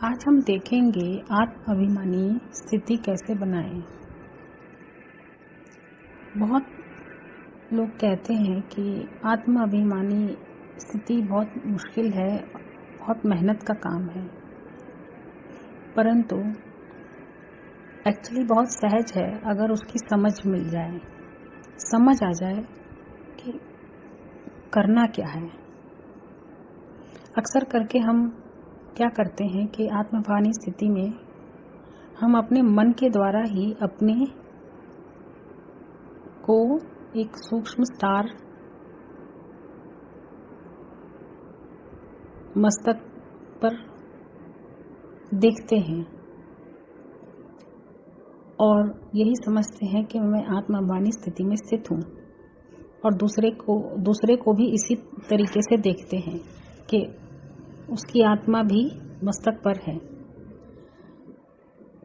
आज हम देखेंगे आत्म अभिमानी स्थिति कैसे बनाएं। बहुत लोग कहते हैं कि आत्म अभिमानी स्थिति बहुत मुश्किल है, बहुत मेहनत का काम है, परंतु एक्चुअली बहुत सहज है अगर उसकी समझ मिल जाए, समझ आ जाए कि करना क्या है। अक्सर करके हम क्या करते हैं कि आत्मभानी स्थिति में हम अपने मन के द्वारा ही अपने को एक सूक्ष्म स्टार मस्तक पर देखते हैं और यही समझते हैं कि मैं आत्मभानी स्थिति में स्थित हूँ, और दूसरे को भी इसी तरीके से देखते हैं कि उसकी आत्मा भी मस्तक पर है।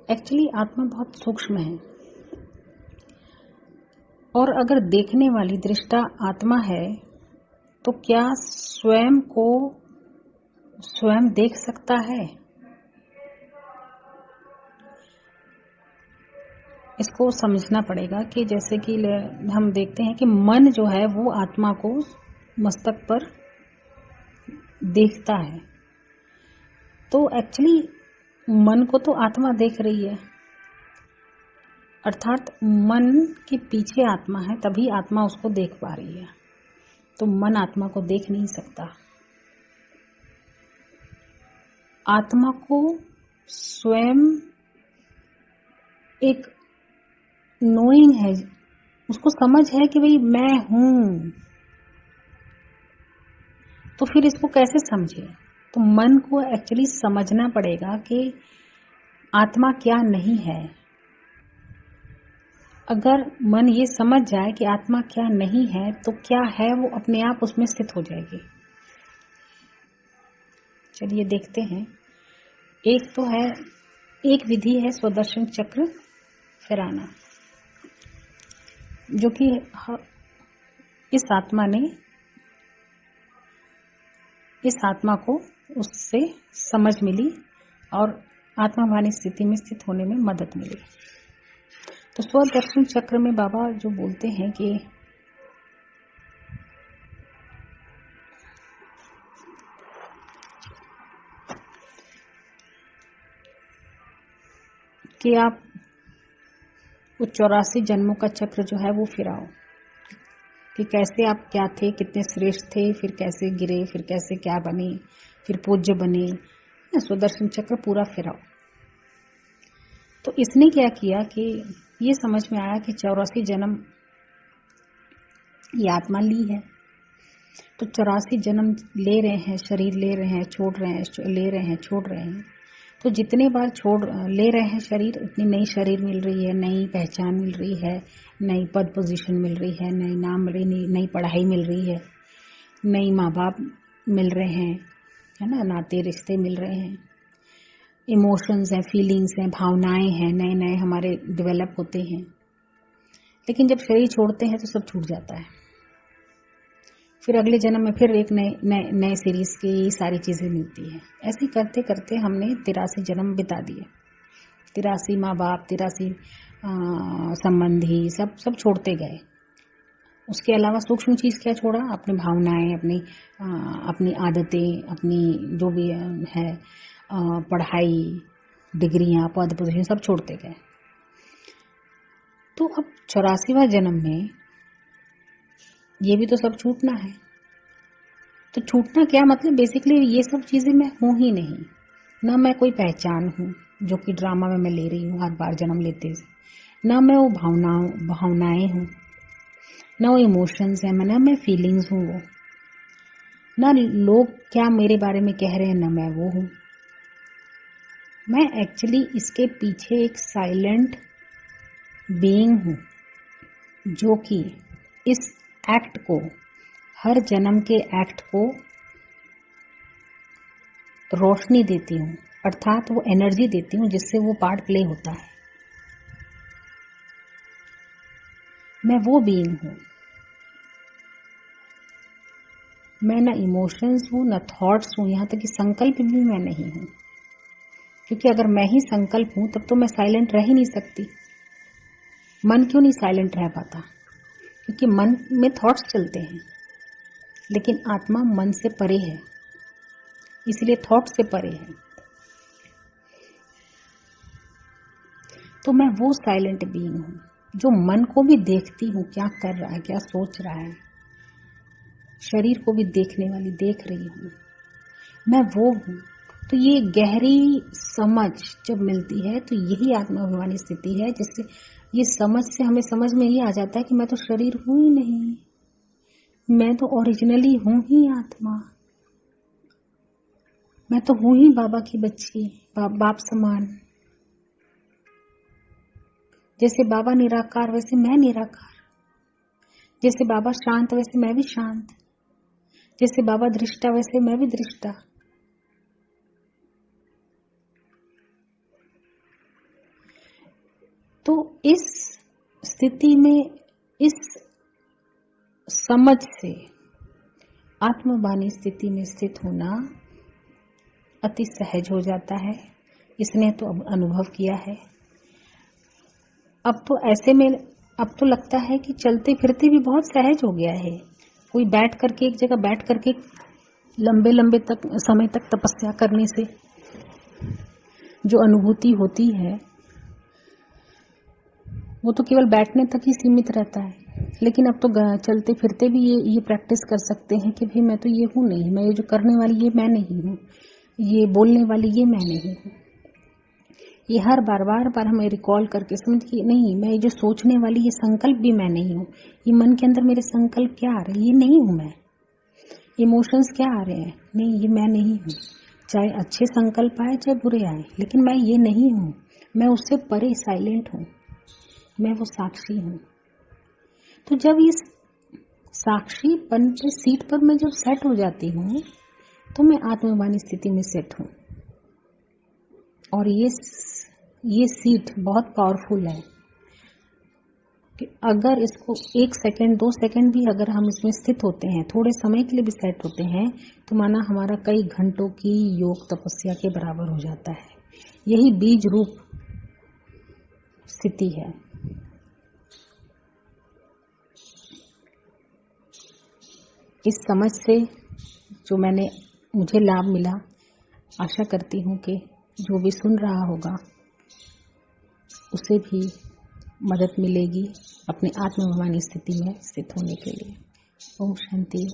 एक्चुअली आत्मा बहुत सूक्ष्म है, और अगर देखने वाली दृष्टा आत्मा है तो क्या स्वयं को स्वयं देख सकता है? इसको समझना पड़ेगा कि जैसे कि हम देखते हैं कि मन जो है वो आत्मा को मस्तक पर देखता है, तो एक्चुअली मन को तो आत्मा देख रही है, अर्थात मन के पीछे आत्मा है, तभी आत्मा उसको देख पा रही है। तो मन आत्मा को देख नहीं सकता। आत्मा को स्वयं एक नोइंग है, उसको समझ है कि भाई मैं हूं, तो फिर इसको कैसे समझे? तो मन को एक्चुअली समझना पड़ेगा कि आत्मा क्या नहीं है। अगर मन ये समझ जाए कि आत्मा क्या नहीं है तो क्या है, वो अपने आप उसमें स्थित हो जाएगी। चलिए देखते हैं। एक विधि है स्वदर्शन चक्र फिराना, जो कि इस आत्मा को उससे समझ मिली और आत्माभानी स्थिति में स्थित होने में मदद मिली। तो स्वदर्शन चक्र में बाबा जो बोलते हैं कि आप वो 84 जन्मों का चक्र जो है वो फिराओ, कि कैसे आप क्या थे, कितने श्रेष्ठ थे, फिर कैसे गिरे, फिर कैसे क्या बने, फिर पूज्य बने। स्वदर्शन चक्र पूरा फिराओ। तो इसने क्या किया कि ये समझ में आया कि 84 जन्म ये आत्मा ली है, तो 84 जन्म ले रहे हैं, शरीर ले रहे हैं, छोड़ रहे हैं, ले रहे हैं, छोड़ रहे हैं। तो जितने बार ले रहे हैं शरीर, उतनी नई शरीर मिल रही है, नई पहचान मिल रही है, नई पद पोजीशन मिल रही है, नई नाम मिल रही, नई पढ़ाई मिल रही है, नई माँ बाप मिल रहे हैं, है ना, नाते रिश्ते मिल रहे हैं, इमोशंस हैं, फीलिंग्स हैं, भावनाएं हैं, नए नए हमारे डेवलप होते हैं। लेकिन जब शरीर छोड़ते हैं तो सब छूट जाता है। फिर अगले जन्म में फिर एक नए सीरीज की सारी चीजें मिलती है। ऐसे करते करते हमने 83 जन्म बिता दिए। 83 माँ बाप, 83 संबंधी, सब छोड़ते गए। उसके अलावा सूक्ष्म चीज क्या छोड़ा? अपनी भावनाएं, अपनी आदतें, अपनी जो भी है, पढ़ाई, डिग्रियां, पद पोजीशन, सब छोड़ते गए। तो अब 84वां जन्म में ये भी तो सब छूटना है। तो छूटना क्या मतलब? बेसिकली ये सब चीजें मैं हूं ही नहीं। ना मैं कोई पहचान हूं जो कि ड्रामा में मैं ले रही हूँ हर बार जन्म लेते से, ना मैं वो भावनाएं हूँ, ना वो इमोशंस है, ना मैं फीलिंग्स हूँ वो, ना लोग क्या मेरे बारे में कह रहे हैं, ना मैं वो हूँ। मैं एक्चुअली इसके पीछे एक साइलेंट बीइंग हूँ, जो कि इस एक्ट को, हर जन्म के एक्ट को रोशनी देती हूँ, अर्थात वो एनर्जी देती हूँ जिससे वो पार्ट प्ले होता है। मैं वो बीइंग हूँ। मैं ना इमोशंस हूँ, ना थॉट्स हूँ, यहाँ तक कि संकल्प भी मैं नहीं हूँ। क्योंकि अगर मैं ही संकल्प हूं तब तो मैं साइलेंट रह ही नहीं सकती। मन क्यों नहीं साइलेंट रह पाता? क्योंकि मन में थॉट्स चलते हैं, लेकिन आत्मा मन से परे है, इसलिए थॉट से परे है। तो मैं वो साइलेंट बीइंग हूं जो मन को भी देखती हूं, क्या कर रहा है, क्या सोच रहा है, शरीर को भी देखने वाली, देख रही हूं, मैं वो हूं। तो ये गहरी समझ जब मिलती है तो यही आत्माभिमानी स्थिति है, जिससे ये समझ से हमें समझ में ये आ जाता है कि मैं तो शरीर हूं ही नहीं, मैं तो ओरिजिनली हूं ही आत्मा, मैं तो हूं ही बाबा की बच्ची, बाप समान। जैसे बाबा निराकार वैसे मैं निराकार, जैसे बाबा शांत वैसे मैं भी शांत, जैसे बाबा दृष्टा वैसे मैं भी दृष्टा। तो इस स्थिति में, इस समझ से आत्मवानी स्थिति में स्थित होना अति सहज हो जाता है। इसने तो अब अनुभव किया है। अब तो ऐसे में अब तो लगता है कि चलते फिरते भी बहुत सहज हो गया है। कोई बैठ करके एक जगह बैठ करके लंबे लंबे तक समय तक तपस्या करने से जो अनुभूति होती है वो तो केवल बैठने तक ही सीमित रहता है। लेकिन अब तो चलते फिरते भी ये प्रैक्टिस कर सकते हैं कि भाई मैं तो ये हूँ नहीं, मैं ये जो करने वाली ये मैं नहीं हूँ, ये बोलने वाली ये मैं नहीं हूँ। ये हर बार हमें रिकॉल करके समझ कि नहीं, मैं ये जो सोचने वाली ये संकल्प भी मैं नहीं हूँ। ये मन के अंदर मेरे संकल्प क्या आ रहे हैं, ये नहीं हूँ मैं। इमोशंस क्या आ रहे हैं, नहीं, ये मैं नहीं हूँ। चाहे अच्छे संकल्प आए चाहे बुरे आए, लेकिन मैं ये नहीं हूँ। मैं उससे परे साइलेंट हूँ, मैं वो साक्षी हूँ। तो जब इस साक्षीपन के सीट पर मैं जब सेट हो जाती हूँ तो मैं आत्मवानी स्थिति में सेट हूँ। और ये सीट बहुत पावरफुल है कि अगर इसको 1 सेकंड 2 सेकंड भी अगर हम इसमें स्थित होते हैं, थोड़े समय के लिए भी सेट होते हैं, तो माना हमारा कई घंटों की योग तपस्या के बराबर हो जाता है। यही बीज रूप स्थिति है। इस समझ से जो मुझे लाभ मिला, आशा करती हूँ कि जो भी सुन रहा होगा उसे भी मदद मिलेगी अपने आत्मभिमानी स्थिति में स्थित होने के लिए। ओम शांति।